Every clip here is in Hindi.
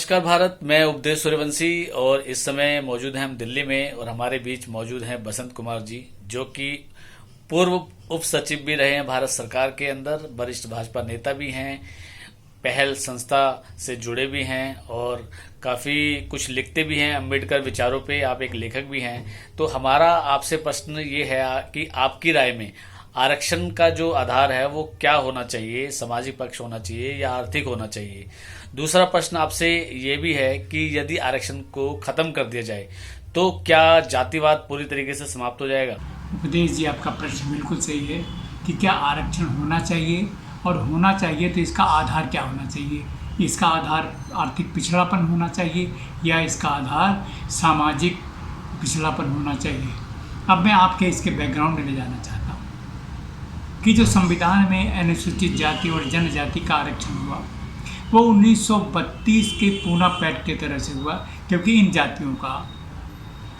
नमस्कार भारत, मैं उपदेश सूर्यवंशी और इस समय मौजूद हैं हम दिल्ली में और हमारे बीच मौजूद हैं बसंत कुमार जी, जो कि पूर्व उप सचिव भी रहे हैं भारत सरकार के अंदर, वरिष्ठ भाजपा नेता भी हैं, पहल संस्था से जुड़े भी हैं और काफ़ी कुछ लिखते भी हैं अम्बेडकर विचारों पे। आप एक लेखक भी हैं। तो हमारा आपसे प्रश्न ये है कि आपकी राय में आरक्षण का जो आधार है वो क्या होना चाहिए, सामाजिक पक्ष होना चाहिए या आर्थिक होना चाहिए। दूसरा प्रश्न आपसे ये भी है कि यदि आरक्षण को खत्म कर दिया जाए तो क्या जातिवाद पूरी तरीके से समाप्त हो जाएगा। उपदेश जी, आपका प्रश्न बिल्कुल सही है कि क्या आरक्षण होना चाहिए, और होना चाहिए तो इसका आधार क्या होना चाहिए। इसका आधार आर्थिक पिछड़ापन होना चाहिए या इसका आधार सामाजिक पिछड़ापन होना चाहिए। अब मैं आपके इसके बैकग्राउंड में ले जाना चाहता हूँ कि जो संविधान में अनुसूचित जाति और जनजाति का आरक्षण हुआ वो 1932 के पूना पैक्ट की तरह से हुआ, क्योंकि इन जातियों का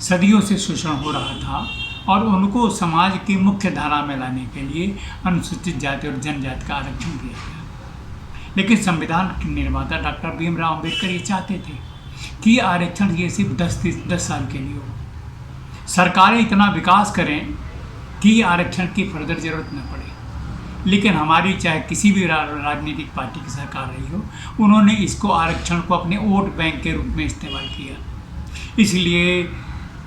सदियों से शोषण हो रहा था और उनको समाज की मुख्य धारा में लाने के लिए अनुसूचित जाति और जनजाति का आरक्षण दिया गया। लेकिन संविधान के निर्माता डॉक्टर भीमराव अंबेडकर ये चाहते थे कि आरक्षण ये सिर्फ 10 साल के लिए हो, सरकारें इतना विकास करें कि आरक्षण की फर्दर जरूरत न पड़े। लेकिन हमारी चाहे किसी भी राजनीतिक पार्टी की सरकार रही हो, उन्होंने इसको आरक्षण को अपने वोट बैंक के रूप में इस्तेमाल किया। इसलिए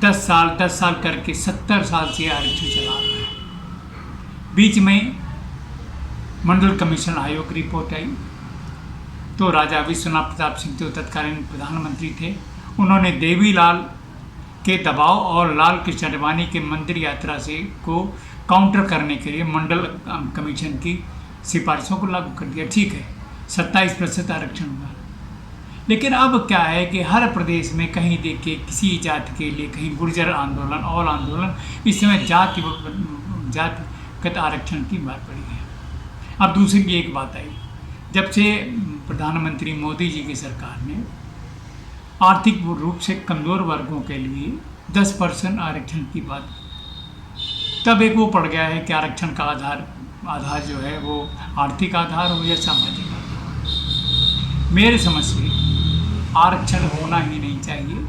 10 साल करके 70 साल से आरक्षण चला रहा है। बीच में मंडल कमीशन आयोग की रिपोर्ट आई तो राजा विश्वनाथ प्रताप सिंह जो तत्कालीन प्रधानमंत्री थे, उन्होंने देवीलाल के दबाव और लाल कृष्ण आडवाणी के मंदिर यात्रा से को काउंटर करने के लिए मंडल कमीशन की सिफारिशों को लागू कर दिया। ठीक है, 27% आरक्षण हुआ। लेकिन अब क्या है कि हर प्रदेश में कहीं देखिए किसी जाति के लिए, कहीं गुर्जर आंदोलन, ऑल आंदोलन, इस समय जातिगत आरक्षण की बात पड़ी है। अब दूसरी भी एक बात आई, जब से प्रधानमंत्री मोदी जी की सरकार ने आर्थिक रूप से कमज़ोर वर्गों के लिए 10% आरक्षण की बात, तब एक वो पड़ गया है कि आरक्षण का आधार जो है वो आर्थिक आधार हो या सामाजिक आधार। मेरे समझ से आरक्षण होना ही नहीं चाहिए।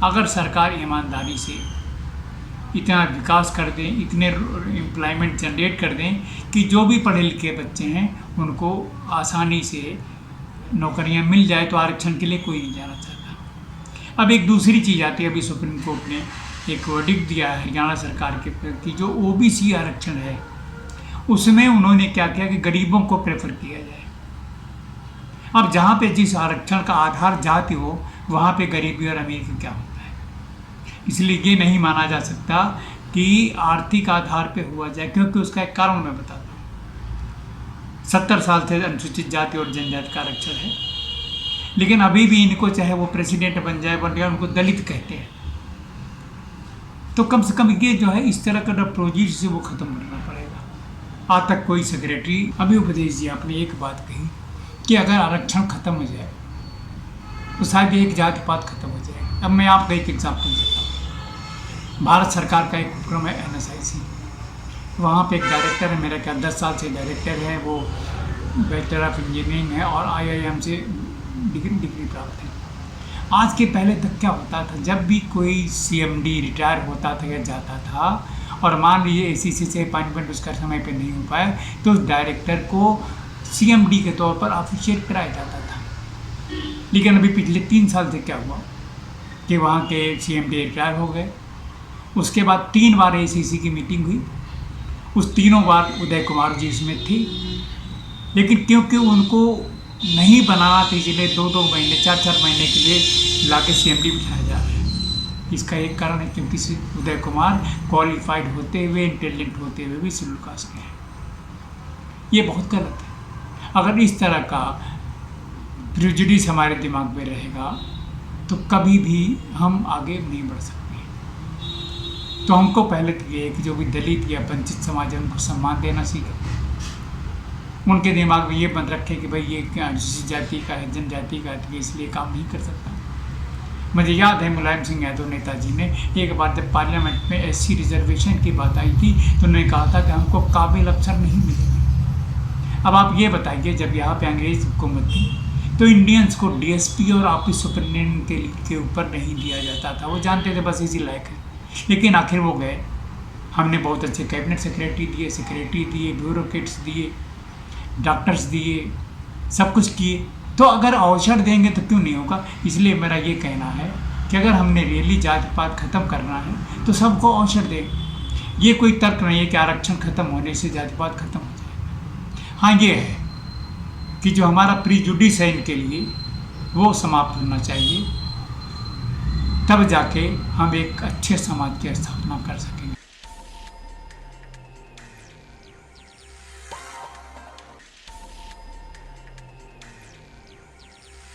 अगर सरकार ईमानदारी से इतना विकास कर दें, इतने एम्प्लॉयमेंट जनरेट कर दें कि जो भी पढ़े लिखे बच्चे हैं उनको आसानी से नौकरियां मिल जाए, तो आरक्षण के लिए कोई नहीं जाना चाहता। अब एक दूसरी चीज़ आती है, अभी सुप्रीम कोर्ट ने एक वर्डिक्ट दिया है हरियाणा सरकार के प्रति, जो ओबीसी आरक्षण है उसमें उन्होंने क्या किया कि गरीबों को प्रेफर किया जाए। अब जहाँ पे जिस आरक्षण का आधार जाति हो, वहाँ पे गरीबी और अमीरी का क्या होता है। इसलिए ये नहीं माना जा सकता कि आर्थिक आधार पे हुआ जाए, क्योंकि उसका एक कारण मैं बताता हूँ। 70 साल से अनुसूचित जाति और जनजाति का आरक्षण है, लेकिन अभी भी इनको चाहे वो प्रेसिडेंट बन जाए, उनको दलित कहते हैं। तो कम से कम ये जो है इस तरह का प्रोजीज से वो ख़त्म करना पड़ेगा। आज तक कोई सेक्रेटरी, अभी उपदेश जी आपने एक बात कही कि अगर आरक्षण खत्म हो जाए तो शायद एक जाति पात खत्म हो जाएगा। अब मैं आपको एक एग्जाम्पल देता हूँ। भारत सरकार का एक उपक्रम है NSIC, वहाँ पे एक डायरेक्टर है, मेरा ख्याल 10 साल से डायरेक्टर है, वो बैचलर ऑफ इंजीनियरिंग है और IIM से डिग्री प्राप्त है। आज के पहले तक क्या होता था, जब भी कोई CMD रिटायर होता था या जाता था और मान लीजिए ACC से अपॉइंटमेंट उसका समय पे नहीं हो पाया, तो उस डायरेक्टर को CMD के तौर पर ऑफिशिएट कराया जाता था। लेकिन अभी पिछले 3 साल से क्या हुआ कि वहाँ के CMD रिटायर हो गए। उसके बाद 3 बार ACC की मीटिंग हुई, उस तीनों बार उदय कुमार जी इसमें थी, लेकिन क्योंकि उनको नहीं बनाना था, इसलिए 2-2 महीने 4-4 महीने के लिए लाके CMD बिठाया जा रहा है। इसका एक कारण है क्योंकि उदय कुमार क्वालिफाइड होते हुए, इंटेलिजेंट होते हुए भी शेड्यूल कास्ट के हैं। ये बहुत गलत है। अगर इस तरह का प्रेजुडिस हमारे दिमाग में रहेगा तो कभी भी हम आगे नहीं बढ़ सकते। तो हमको पहले तो ये है कि जो भी दलित या वंचित समाज है उनको सम्मान देना सीखें। उनके दिमाग में ये बंद रखे कि भाई ये अनुसूचित जाति का है, जनजाति का है, इसलिए काम नहीं कर सकता। मुझे याद है मुलायम सिंह यादव नेताजी ने एक बार जब पार्लियामेंट में SC रिजर्वेशन की बात आई थी तो उन्होंने कहा था कि हमको काबिल अफसर नहीं मिलेंगे। अब आप ये बताइए, जब यहाँ पे अंग्रेज हुकूमत थी, तो इंडियंस को डीएसपी और ऑफिस सुपरिटेंडेंट के ऊपर नहीं दिया जाता था। वो जानते थे बस इसी लायक है, लेकिन आखिर वो गए। हमने बहुत अच्छे कैबिनेट सेक्रेटरी दिए, ब्यूरोक्रेट्स दिए, डॉक्टर्स दिए, सब कुछ किए। तो अगर अवसर देंगे तो क्यों नहीं होगा। इसलिए मेरा ये कहना है कि अगर हमने रियली जाति पात खत्म करना है तो सबको अवसर दें। ये कोई तर्क नहीं है कि आरक्षण खत्म होने से जाति पात खत्म हो जाएगा। हाँ, ये है कि जो हमारा प्रीजुडिस है इनके लिए वो समाप्त होना चाहिए, तब जाके हम एक अच्छे समाज की स्थापना कर सकेंगे।